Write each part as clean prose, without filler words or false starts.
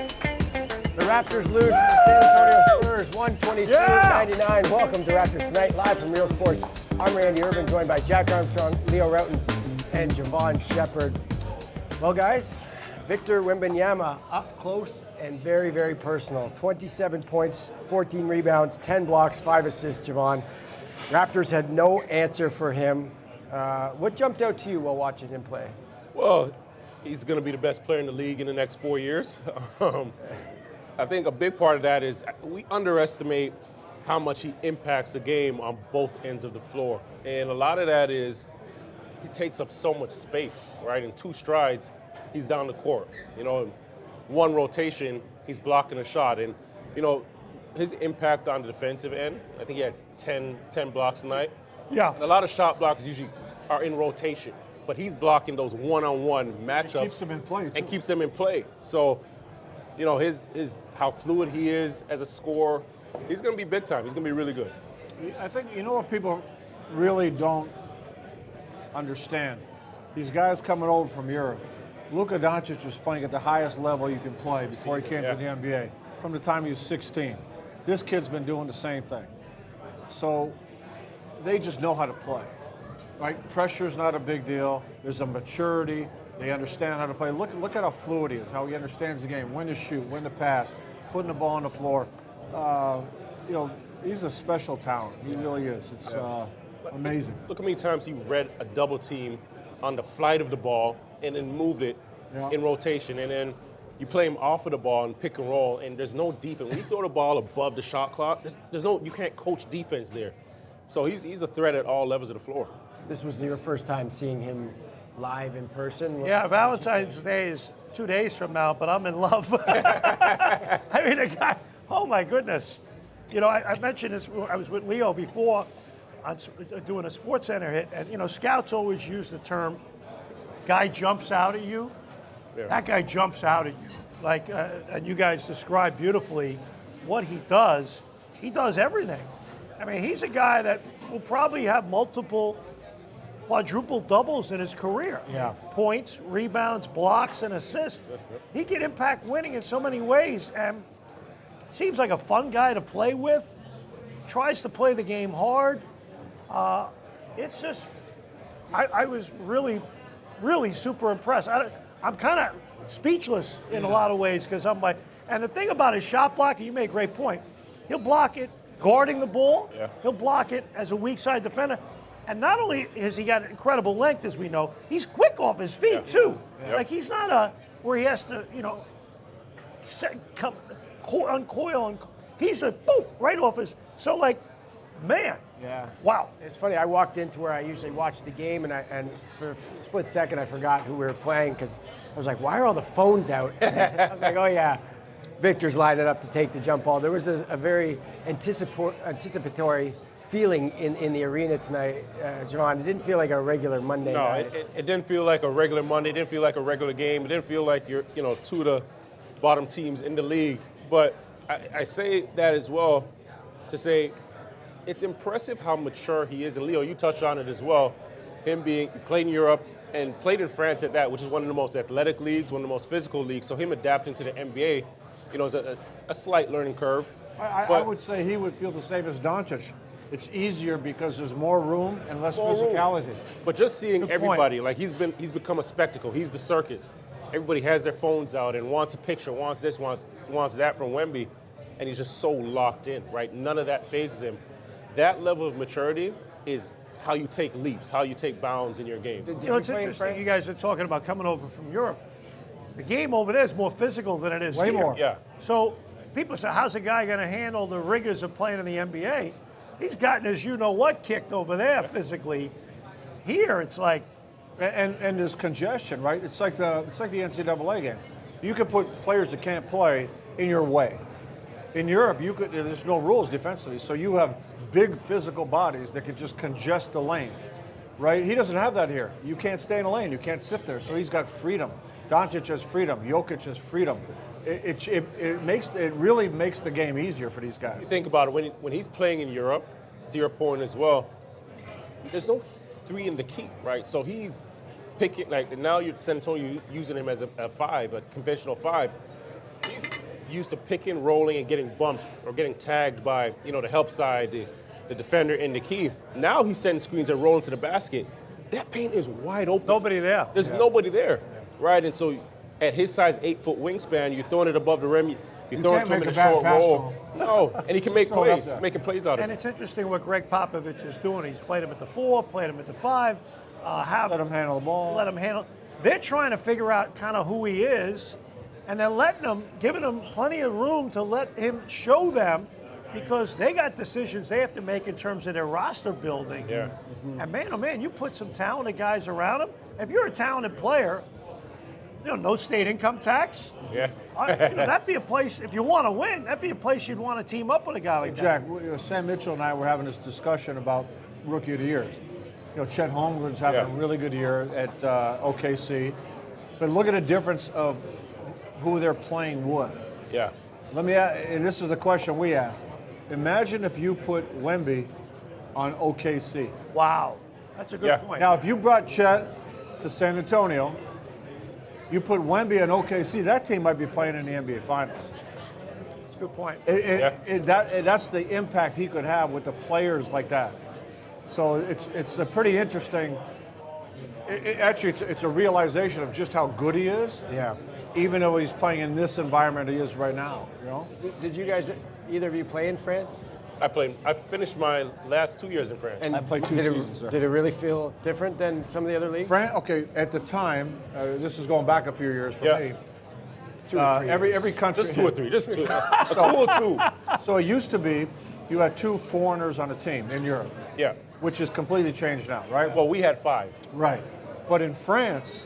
The Raptors lose to the San Antonio Spurs, 122-99. Welcome to Raptors Tonight, live from Real Sports. I'm Randy Urban, joined by Jack Armstrong, Leo Rautins, and Jevohn Shepherd. Well, guys, Victor Wembanyama up close and very, very personal. 27 points, 14 rebounds, 10 blocks, 5 assists, Jevohn. Raptors had no answer for him. What jumped out to you while watching him play? Well, he's going to be the best player in the league in the next 4 years. I think a big part of that is we underestimate how much he impacts the game on both ends of the floor. And a lot of that is he takes up so much space, right? In 2 strides, he's down the court. You know, in 1 rotation, he's blocking a shot. And, you know, his impact on the defensive end, I think he had 10 blocks tonight. Yeah. And a lot of shot blockers usually are in rotation, but he's blocking those one-on-one matchups. It keeps them in play, too. And keeps them in play. So, you know, his how fluid he is as a scorer, he's going to be big time. He's going to be really good. I think, you know what people really don't understand? These guys coming over from Europe. Luka Doncic was playing at the highest level you can play before he came to the NBA, from the time he was 16. This kid's been doing the same thing. So they just know how to play, right? Pressure's not a big deal. There's a maturity. They understand how to play. Look at how fluid he is, how he understands the game, when to shoot, when to pass, putting the ball on the floor. You know, he's a special talent. He really is. It's amazing. Look how many times he read a double team on the flight of the ball and then moved it in rotation. And then you play him off of the ball and pick and roll, and there's no defense. When you throw the ball above the shot clock, you can't coach defense there. So he's a threat at all levels of the floor. This was your first time seeing him live in person? Yeah, Valentine's Day is 2 days from now, but I'm in love. I mean, the guy, oh my goodness. You know, I mentioned this, I was with Leo before on doing a Sports Center hit, and you know, scouts always use the term, guy jumps out at you. Yeah. That guy jumps out at you. Like, and you guys described beautifully what he does. He does everything. I mean, he's a guy that will probably have multiple quadruple doubles in his career. Yeah. Points, rebounds, blocks, and assists. He can impact winning in so many ways, and seems like a fun guy to play with. Tries to play the game hard. It's just, I was really, really super impressed. I'm kind of speechless in a lot of ways because I'm like, and the thing about his shot blocking, you make a great point. He'll block it guarding the ball. Yeah. He'll block it as a weak side defender. And not only has he got incredible length, as we know, he's quick off his feet, too. Yep. Like, he's not where he has to, you know, uncoil, and he's a boom, right off his, so like, man. Yeah. Wow. It's funny, I walked into where I usually watch the game, and for a split second I forgot who we were playing, because I was like, why are all the phones out? I was like, oh yeah, Victor's lining up to take the jump ball. There was a very anticipatory feeling in the arena tonight, Jevohn. It didn't feel like a regular Monday night. No, it didn't feel like a regular Monday. It didn't feel like a regular game. It didn't feel like you're, you know, 2 of the bottom teams in the league. But I say that as well to say it's impressive how mature he is. And Leo, you touched on it as well. Him played in Europe and played in France at that, which is one of the most athletic leagues, one of the most physical leagues. So him adapting to the NBA, you know, is a slight learning curve. I would say he would feel the same as Doncic. It's easier because there's more room and less physicality. But just seeing everybody, like he's become a spectacle. He's the circus. Everybody has their phones out and wants a picture, wants this, wants that from Wemby, and he's just so locked in, right? None of that phases him. That level of maturity is how you take leaps, how you take bounds in your game. You know, it's interesting you guys are talking about coming over from Europe. The game over there is more physical than it is here. Way more. Yeah. So people say, how's a guy going to handle the rigors of playing in the NBA? He's gotten his you-know-what kicked over there physically. Here, it's like... And there's congestion, right? It's like the NCAA game. You could put players that can't play in your way. In Europe, there's no rules defensively, so you have big physical bodies that could just congest the lane, right? He doesn't have that here. You can't stay in a lane. You can't sit there, so he's got freedom. Doncic has freedom. Jokic has freedom. It really makes the game easier for these guys. You think about it, when he's playing in Europe, to your point as well, there's no 3 in the key, right? So he's picking, like, now you're San Antonio using him as a 5, a conventional 5. used to picking, rolling, and getting bumped or getting tagged by, the help side, the defender in the key. Now he's setting screens and rolling to the basket. That paint is wide open. Nobody there. There's nobody there, right? And so at his size 8-foot wingspan, you're throwing it above the rim. You're throwing it to him in a short roll. No, and he can make plays. He's making plays out of it. And it's interesting what Greg Popovich is doing. He's played him at the 4, played him at the 5. Let him handle the ball. Let him handle. They're trying to figure out kind of who he is, and they're giving him plenty of room to let him show them, because they got decisions they have to make in terms of their roster building. Yeah. And man, oh man, you put some talented guys around him. If you're a talented player, no state income tax. Yeah. That'd be a place, if you want to win, that'd be a place you'd want to team up with a guy like Jack, Sam Mitchell and I were having this discussion about Rookie of the Years. Chet Holmgren's having a really good year at OKC. But look at the difference of who they're playing with. Yeah. And this is the question we asked. Imagine if you put Wemby on OKC. Wow, that's a good point. Now, if you brought Chet to San Antonio, you put Wemby on OKC, that team might be playing in the NBA Finals. That's a good point. That's the impact he could have with the players like that. So it's a pretty interesting. It's a realization of just how good he is. Yeah. Even though he's playing in this environment he is right now. Did you guys, either of you, play in France? I finished my last 2 years in France. And I played 2 seasons there. Did it really feel different than some of the other leagues? At the time, this is going back a few years for me. 2 or 3 years. Every country. Just 2 or 3. Just 2. A cool 2. So it used to be you had 2 foreigners on a team in Europe. Yeah. Which has completely changed now, right? Well, we had 5. Right. But in France,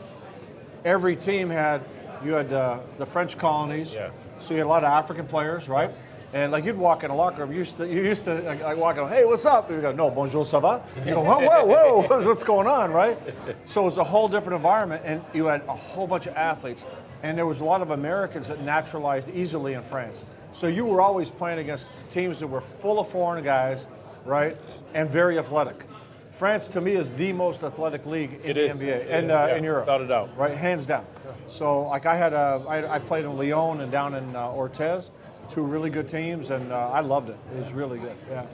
every team had the French colonies. Yeah. So you had a lot of African players, right? And like you'd walk in a locker room, you used to like walk in, hey, what's up? And you go, no, bonjour, ça va? You go, whoa, what's going on, right? So it was a whole different environment, and you had a whole bunch of athletes, and there was a lot of Americans that naturalized easily in France. So you were always playing against teams that were full of foreign guys, right, and very athletic. France, to me, is the most athletic league in the NBA and in Europe. Without a doubt. Right, hands down. So, like, I played in Lyon and down in Orthez, 2 really good teams, and I loved it. It was really good. Yeah.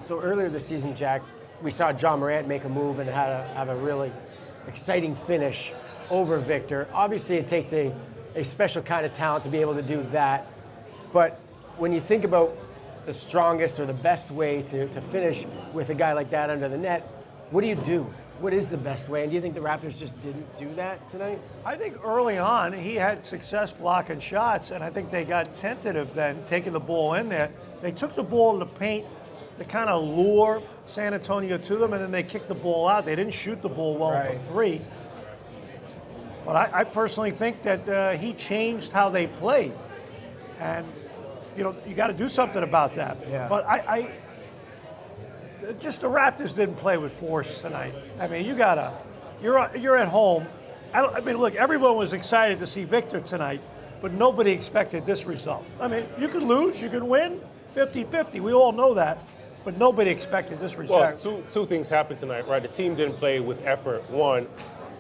So earlier this season, Jack, we saw John Morant make a move and have a really exciting finish over Victor. Obviously, it takes a special kind of talent to be able to do that. But when you think about the strongest or the best way to finish with a guy like that under the net, what do you do? What is the best way? And do you think the Raptors just didn't do that tonight? I think early on he had success blocking shots, and I think they got tentative then, taking the ball in there. They took the ball in the paint to kind of lure San Antonio to them, and then they kicked the ball out. They didn't shoot the ball well from 3. But I personally think that he changed how they played. And, you got to do something about that. Yeah. But just the Raptors didn't play with force tonight. I mean, you're at home. Look, everyone was excited to see Victor tonight, but nobody expected this result. I mean, you can lose, you can win, 50-50. We all know that, but nobody expected this result. Well, two things happened tonight, right? The team didn't play with effort, one,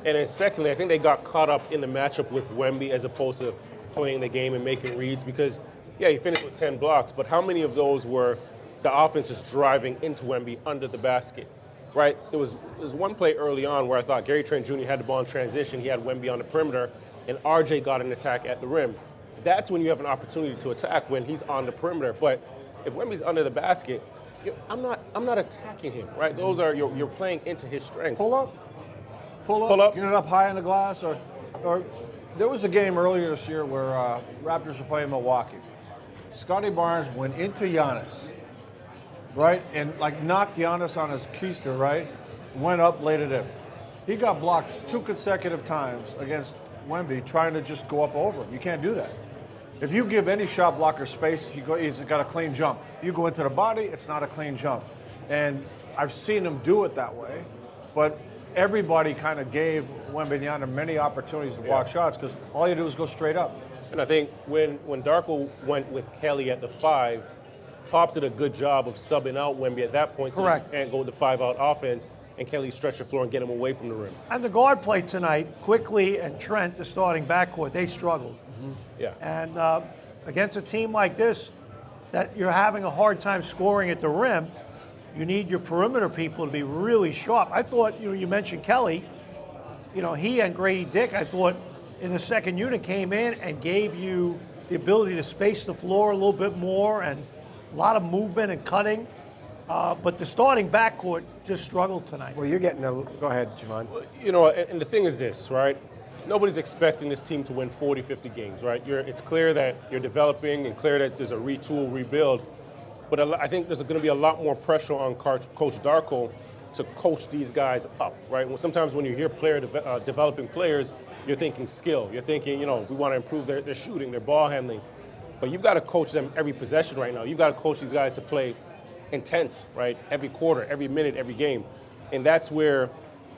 and then secondly, I think they got caught up in the matchup with Wemby as opposed to playing the game and making reads because, he finished with 10 blocks, but how many of those were the offense just driving into Wemby under the basket, right? There was one play early on where I thought Gary Trent Jr. had the ball in transition. He had Wemby on the perimeter, and RJ got an attack at the rim. That's when you have an opportunity to attack when he's on the perimeter. But if Wemby's under the basket, I'm not attacking him, right? Those are you're playing into his strengths. Pull up, get it up high in the glass, or there was a game earlier this year where Raptors were playing Milwaukee. Scotty Barnes went into Giannis, right, and like knocked Giannis on his keister, right, went up, laid it in. He got blocked 2 consecutive times against Wemby trying to just go up over him. You can't do that. If you give any shot blocker space, he's got a clean jump. You go into the body, it's not a clean jump. And I've seen him do it that way, but everybody kind of gave Wembanyama many opportunities to block shots because all you do is go straight up. And I think when Darko went with Kelly at the 5, Pops did a good job of subbing out Wemby at that point. Correct. So you can't go with the 5-out offense, and Kelly stretch the floor and get him away from the rim. And the guard play tonight, Quickly and Trent, the starting backcourt, they struggled. Yeah. And against a team like this that you're having a hard time scoring at the rim, you need your perimeter people to be really sharp. I thought, you mentioned Kelly, he and Gradey Dick, I thought in the second unit came in and gave you the ability to space the floor a little bit more and a lot of movement and cutting. But the starting backcourt just struggled tonight. Well, you're getting a. Go ahead, Jevohn. And the thing is this, right? Nobody's expecting this team to win 40, 50 games, right? It's clear that you're developing and clear that there's a retool, rebuild. But I think there's going to be a lot more pressure on Coach Darko to coach these guys up, right? Sometimes when you hear developing players, you're thinking skill. You're thinking, we want to improve their shooting, their ball handling. But you've got to coach them every possession right now. You've got to coach these guys to play intense, right? Every quarter, every minute, every game. And that's where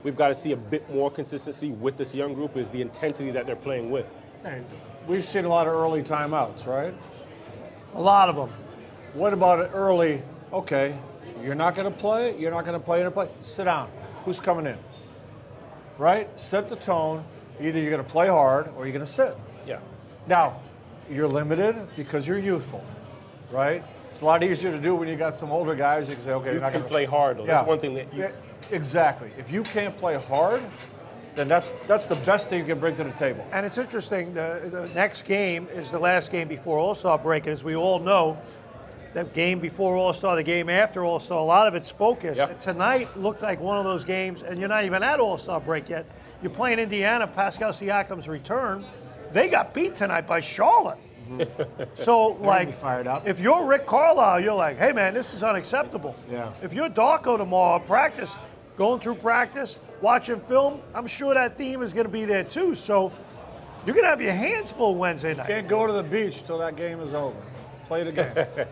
we've got to see a bit more consistency with this young group, is the intensity that they're playing with. And we've seen a lot of early timeouts, right? A lot of them. What about it early? Okay, you're not going to play. You're not going to play in a play. Sit down. Who's coming in? Right? Set the tone. Either you're going to play hard or you're going to sit. Yeah. Now, you're limited because you're youthful, right? It's a lot easier to do when you got some older guys. You can say, okay, You you're not can going to play hard, though. Yeah. That's one thing that you... Exactly. If you can't play hard, then that's the best thing you can bring to the table. And it's interesting, the next game is the last game before All-Star break. And as we all know, that game before All-Star, the game after All-Star, a lot of it's focused. Yeah. And tonight looked like one of those games, and you're not even at All-Star break yet. You're playing Indiana, Pascal Siakam's return. They got beat tonight by Charlotte. So, fired up. if you're Rick Carlisle, you're like, hey, man, this is unacceptable. Yeah. If you're Darko tomorrow, going through practice, watching film, I'm sure that theme is going to be there too. So you're going to have your hands full Wednesday night. Can't go to the beach till that game is over. Play the game.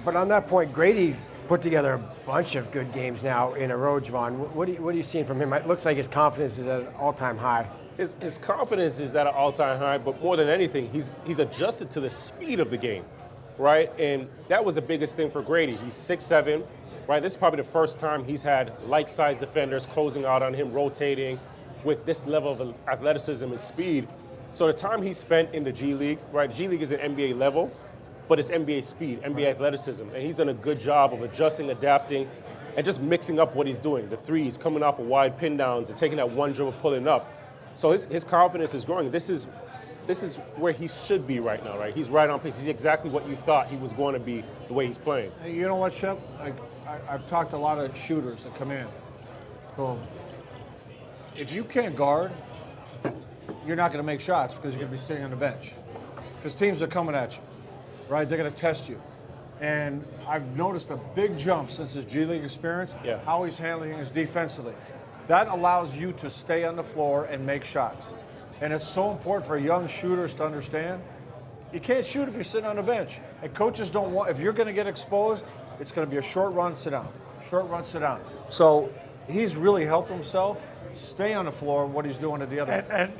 But on that point, Grady's put together a bunch of good games now in a row, Jevohn. What are you seeing from him? It looks like his confidence is at an all-time high. His confidence is at an all-time high, but more than anything, he's adjusted to the speed of the game, right? And that was the biggest thing for Gradey. He's 6'7", right? This is probably the first time he's had like-sized defenders closing out on him, rotating with this level of athleticism and speed. So the time he spent in the G League, right? G League is an NBA level, but it's NBA speed, NBA athleticism. And he's done a good job of adjusting, adapting, and just mixing up what he's doing. The threes, coming off of wide pin downs and taking that one dribble, pulling up. So his confidence is growing. This is where he should be right now, right? He's right on pace. He's exactly what you thought he was going to be the way he's playing. Hey, you know what, Shep? I've talked to a lot of shooters that come in. Boom. If you can't guard, you're not going to make shots because you're going to be sitting on the bench. Because teams are coming at you, right? They're going to test you. And I've noticed a big jump since his G League experience, how he's handling things defensively. That allows you to stay on the floor and make shots. And it's so important for young shooters to understand. You can't shoot if you're sitting on the bench. And coaches don't want, if you're going to get exposed, it's going to be a short run, sit down. Short run, sit down. So he's really helped himself stay on the floor, what he's doing at the other end.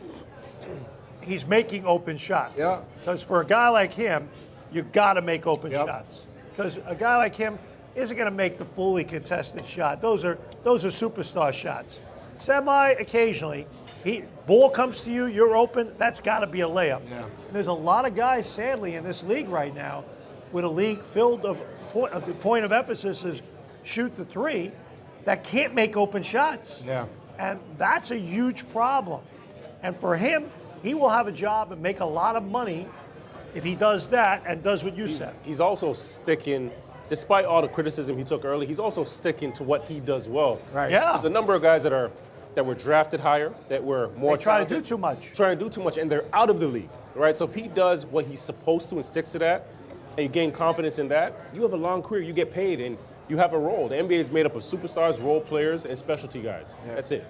And he's making open shots. Yeah. Because for a guy like him, you got to make open Yep. shots. Because a guy like him isn't going to make the fully contested shot. Those are superstar shots. Semi occasionally, ball comes to you, you're open. That's got to be a layup. Yeah. And there's a lot of guys, sadly, in this league right now, with a league filled of the point of emphasis is shoot the three, that can't make open shots. Yeah. And that's a huge problem. And for him, he will have a job and make a lot of money if he does that and does what you said. He's also sticking, despite all the criticism he took early, he's also sticking to what he does well. Right. Yeah. There's a number of guys that were drafted higher, that were more They try to talented, do too much. Trying to do too much, and they're out of the league, right? So if he does what he's supposed to and sticks to that, and you gain confidence in that, you have a long career, you get paid, and you have a role. The NBA is made up of superstars, role players, and specialty guys. Yeah. That's it.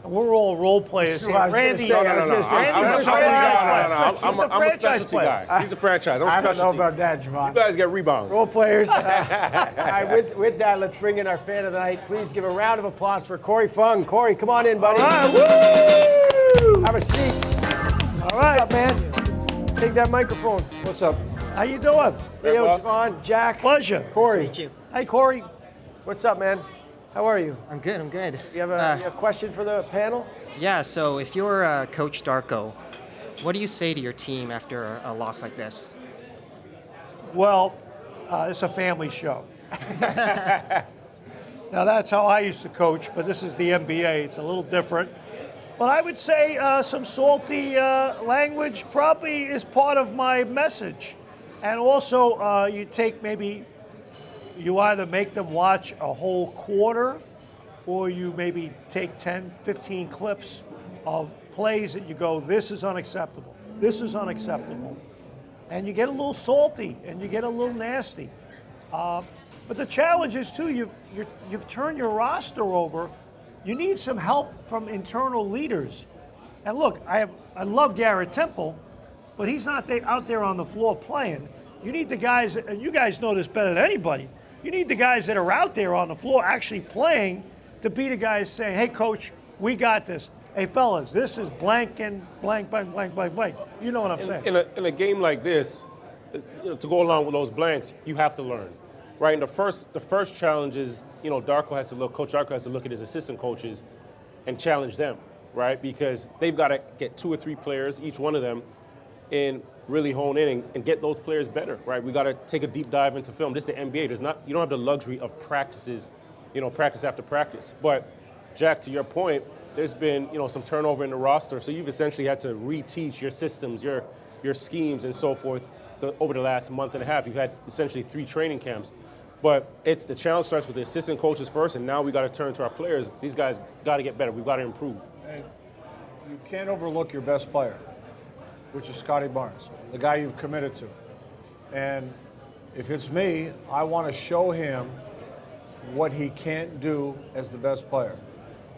We're all role players here. I was gonna Randy, say, I was gonna say, Randy's a I'm- franchise player. He's a I'm a franchise specialty player. guy. He's a franchise. I'm I don't know specialty. about that, Jevohn. You guys get rebounds. Role players. All right, with that, let's bring in our fan of the night. Please give a round of applause for Corey Fung. Corey, come on in, buddy. All right, woo! Have a seat. All right. What's up, man? Take that microphone. What's up? How you doing? Leo, boss. Jevohn, Jack, Pleasure. Corey. Meet you. Hey, Corey. What's up, man? How are you? I'm good. You have a question for the panel? Yeah, so if you're Coach Darko, What do you say to your team after a loss like this? Well, it's a family show. Now, that's how I used to coach, but this is the NBA. It's a little different. But I would say some salty language probably is part of my message. And also, you either make them watch a whole quarter, or you maybe take 10, 15 clips of plays that you go, this is unacceptable. This is unacceptable. And you get a little salty and you get a little nasty. But the challenge is too, you've turned your roster over. You need some help from internal leaders. And look, I love Garrett Temple, but he's not out there on the floor playing. You need the guys, and you guys know this better than anybody. You need the guys that are out there on the floor actually playing to be the guys saying, hey, coach, we got this. Hey, fellas, this is blank and blank, blank, blank, blank, blank. You know what I'm saying? In a game like this, to go along with those blanks, you have to learn, right? And the first challenge is, Coach Darko has to look at his assistant coaches and challenge them, right? Because they've got to get 2 or 3 players, each one of them, and really hone in and get those players better, right? We got to take a deep dive into film. This is the NBA. You don't have the luxury of practices, practice after practice. But Jack, to your point, there's been, some turnover in the roster, so you've essentially had to reteach your systems, your schemes, and so forth over the last month and a half. You've had essentially 3 training camps, but the challenge starts with the assistant coaches first, and now we got to turn to our players. These guys got to get better. We've got to improve. And you can't overlook your best player, which is Scotty Barnes, the guy you've committed to. And if it's me, I want to show him what he can't do as the best player.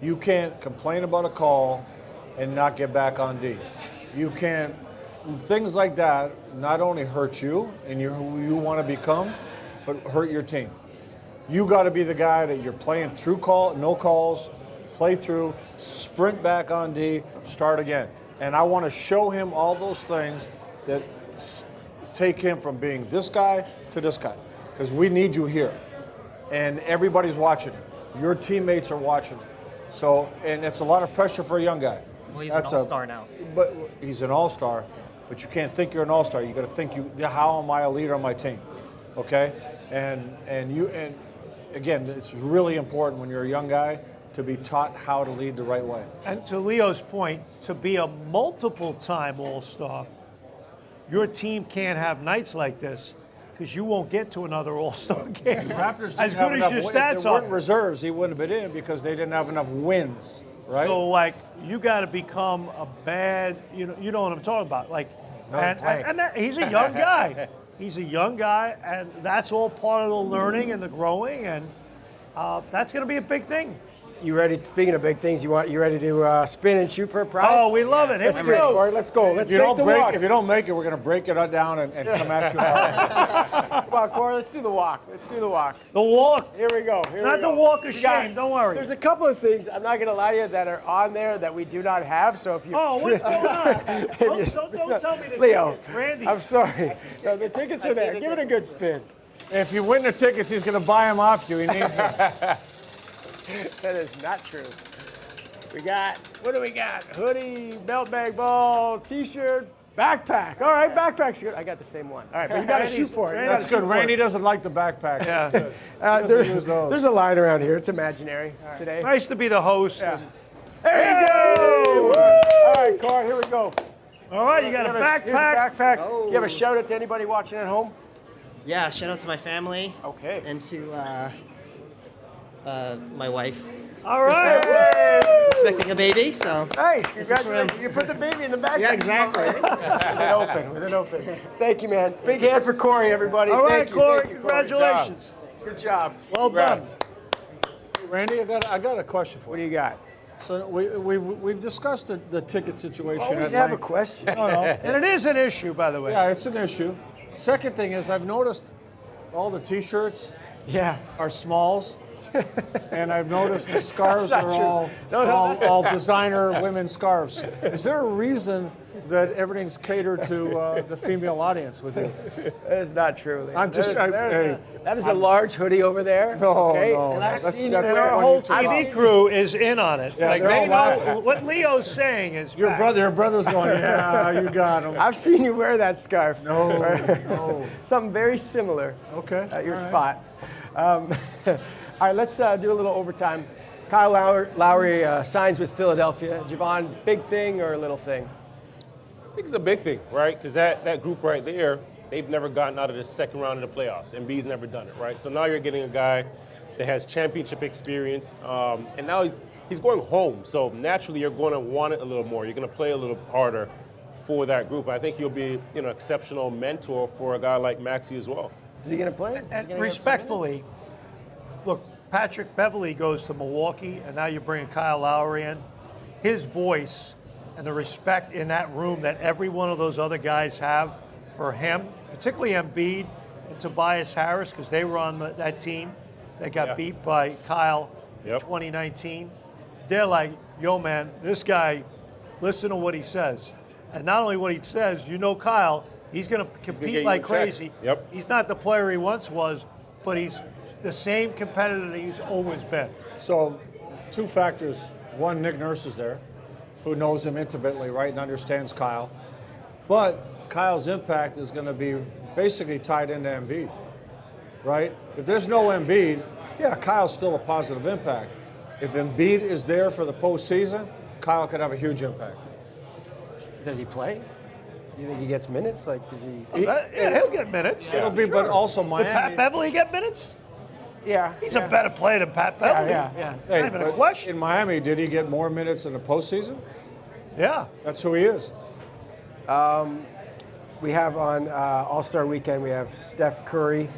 You can't complain about a call and not get back on D. You can't, things like that not only hurt you and who you want to become, but hurt your team. You got to be the guy that you're playing through no calls, play through, sprint back on D, start again. And I want to show him all those things that take him from being this guy to this guy, because we need you here. And everybody's watching him. Your teammates are watching him. So, and it's a lot of pressure for a young guy. Well, he's an all-star now. But he's an all-star, but you can't think you're an all-star. You got to think how am I a leader on my team? Okay? And again, it's really important when you're a young guy to be taught how to lead the right way. And to Leo's point, to be a multiple-time all-star, your team can't have nights like this, because you won't get to another All-Star game. The Raptors as good as your stats if there weren't are. reserves, he wouldn't have been in because they didn't have enough wins, right? So, you got to become a bad, you know what I'm talking about. He's a young guy. He's a young guy, and that's all part of the learning and the growing, and that's going to be a big thing. You ready? Speaking of big things, you ready to spin and shoot for a prize? Oh, we love it. Here we go. Corey, let's go. Let's make the walk. If you don't make it, we're going to break it down and come at you hard. Come on, Corey, let's do the walk. Let's do the walk. The walk. Here we go. It's not the walk of shame. Don't worry. There's a couple of things, I'm not going to lie to you, that are on there that we do not have. So if you what's going on? Don't tell me the Leo, tickets, Randy. I'm sorry. No, the tickets are there. Give it a good spin. If you win the tickets, he's going to buy them off you. He needs them. That is not true. What do we got? Hoodie, belt bag ball, t-shirt, backpack. All right, backpack's good. I got the same one. All right, but you got to shoot for it. That's good. Randy doesn't like the backpack. Yeah. There's a line around here. It's imaginary today. Nice to be the host. Yeah. There you go. All right, Corey, here we go. All right, you got a backpack. Here's a backpack. Oh. You have a shout out to anybody watching at home? Yeah, shout out to my family. Okay. And to my wife. All right. Expecting a baby, so. Nice. Congratulations. You put the baby in the backpack. Yeah, exactly. With it open. Thank you, man. Big hand for Corey, everybody. All right, Thank Corey. you, Congratulations. Good job. Well done. Randy, I got a question for you. What do you got? So we've discussed the ticket situation. Always at have a length. question. No. And it is an issue, by the way. Yeah, it's an issue. Second thing is I've noticed all the T-shirts Yeah. are smalls. And I've noticed the scarves That's are not true. all designer women's scarves. Is there a reason that everything's catered to the female audience with you? That is not true. Lee. I'm just- That is a large hoodie over there. No, okay? no, And I've that's- seen that's you And wear our when whole you take TV off. crew is in on it. Yeah, like they're they all know laughing. what Leo's saying is Your fact. brother's going, yeah, you got him. I've seen you wear that scarf. No. Something very similar Okay, at your all right. spot. All right, let's do a little overtime. Kyle Lowry signs with Philadelphia. Jevohn, big thing or a little thing? I think it's a big thing, right? Because that group right there, they've never gotten out of the second round of the playoffs. Embiid's never done it, right? So now you're getting a guy that has championship experience, and now he's going home. So naturally, you're going to want it a little more. You're going to play a little harder for that group. I think he'll be, exceptional mentor for a guy like Maxey as well. Is he going to play? Is he gonna And get some respectfully, look, Patrick Beverley goes to Milwaukee, and now you bring Kyle Lowry in. His voice and the respect in that room that every one of those other guys have for him, particularly Embiid and Tobias Harris, because they were on that team that got beat by Kyle in 2019. They're like, yo, man, this guy, listen to what he says. And not only what he says, Kyle, he's going to get compete you like in check. crazy. Yep. He's not the player he once was, but he's the same competitor that he's always been. So, two factors. One, Nick Nurse is there, who knows him intimately, right, and understands Kyle. But Kyle's impact is going to be basically tied into Embiid, right? If there's no Embiid, yeah, Kyle's still a positive impact. If Embiid is there for the postseason, Kyle could have a huge impact. Does he play? You think he gets minutes? Like, does he? Yeah, he'll get minutes. It'll be, but also Did Miami. Pat Beverley get minutes? Yeah. He's a better player than Pat Beverley. Yeah. Hey, Not even a but question. in Miami, did he get more minutes in the postseason? Yeah. That's who he is. We have on All-Star Weekend, we have Steph Curry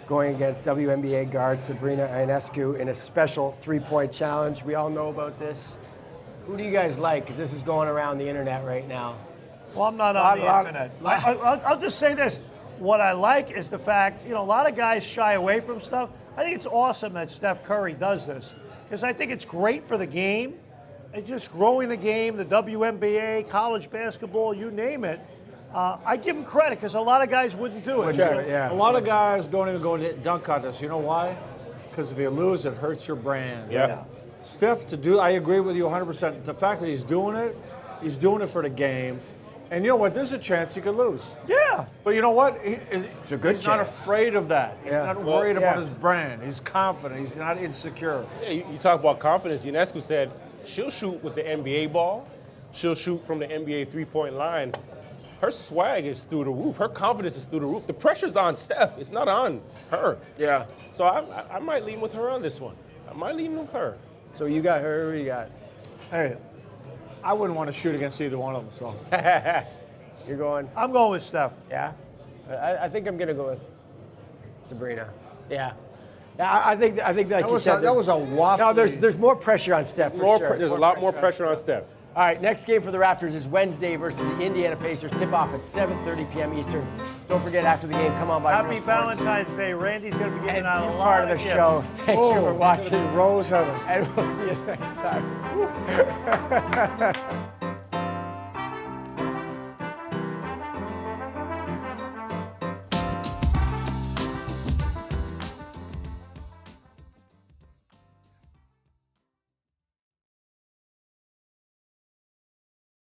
going against WNBA guard Sabrina Ionescu in a special three-point challenge. We all know about this. Who do you guys like? Because this is going around the internet right now. Well, I'm not on the internet. I'll just say this. What I like is the fact, a lot of guys shy away from stuff. I think it's awesome that Steph Curry does this because I think it's great for the game. It's just growing the game, the WNBA, college basketball, you name it. I give him credit because a lot of guys wouldn't do it. A lot of guys don't even go to dunk contests. You know why? Because if you lose, it hurts your brand. Yeah. Steph, I agree with you 100%. The fact that he's doing it for the game. And you know what? There's a chance he could lose. Yeah. But you know what? It's a good He's not chance. afraid of that. He's not worried yeah. about his brand. He's confident. He's not insecure. Yeah, you talk about confidence. Ionescu said she'll shoot with the NBA ball. She'll shoot from the NBA three-point line. Her swag is through the roof. Her confidence is through the roof. The pressure's on Steph. It's not on her. Yeah. So I might lean with her on this one. I might lean with her. So you got her, who you got? Hey, I wouldn't want to shoot against either one of them. So You're going, I'm going with Steph. yeah? I think I'm going to go with Sabrina. Yeah. Yeah, I think like you said. that was a waffly. No, there's more pressure on Steph for sure. There's a lot more pressure on Steph. All right, next game for the Raptors is Wednesday versus the Indiana Pacers. Tip-off at 7:30 p.m. Eastern. Don't forget, after the game, come on by. Happy Real Sports Valentine's Day. Randy's going to be giving and out a be lot part of the gifts. show. Thank you for watching, Rose heaven. and we'll see you next time.